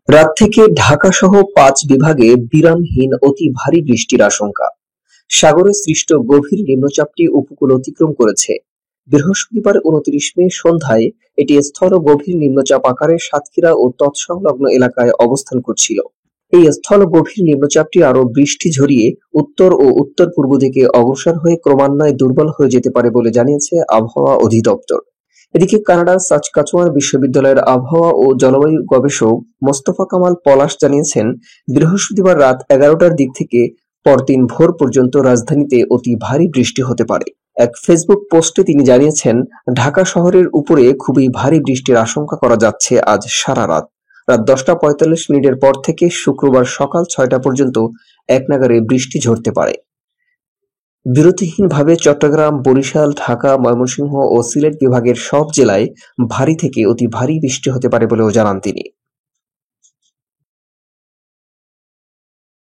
রাত থেকে ঢাকা সহ ৫ বিভাগে বিরামহীন অতি ভারী বৃষ্টির আশঙ্কা। সাগরে সৃষ্ট গভীর নিম্নচাপটি উপকূল অতিক্রম করেছে। বৃহস্পতিবার ২৯ মে সন্ধ্যায় এটি স্থল গভীর নিম্নচাপ আকারে সাতক্ষীরা ও তৎসংলগ্ন এলাকায় অবস্থান করছিল। এই স্থল গভীর নিম্নচাপটি আরও বৃষ্টি ঝরিয়ে উত্তর ও উত্তর পূর্ব দিকে অগ্রসর হয়ে ক্রমান্বয়ে দুর্বল হয়ে যেতে পারে বলে জানিয়েছে আবহাওয়া অধিদপ্তর। এদিকে কানাডার সাসকাচুয়ান বিশ্ববিদ্যালয়ের আবহাওয়া ও জলবায়ু গবেষক মোস্তফা কামাল পলাশ জানিয়েছেন, বৃহস্পতিবার রাত ১১টার দিক থেকে পরদিন ভোর পর্যন্ত রাজধানীতে অতি ভারী বৃষ্টি হতে পারে। এক ফেসবুক পোস্টে তিনি জানিয়েছেন, ঢাকা শহরের উপরে খুবই ভারী বৃষ্টির আশঙ্কা করা যাচ্ছে আজ সারা রাত। রাত ১০টা ৪৫ পর থেকে শুক্রবার সকাল ৬টা পর্যন্ত একনাগাড়ে বৃষ্টি ঝরতে পারে। বিরতিহীনভাবে চট্টগ্রাম, বরিশাল, ঢাকা, ময়মনসিংহ ও সিলেট বিভাগের সব জেলায় ভারী থেকে অতি ভারী বৃষ্টি হতে পারে বলেও জানান তিনি।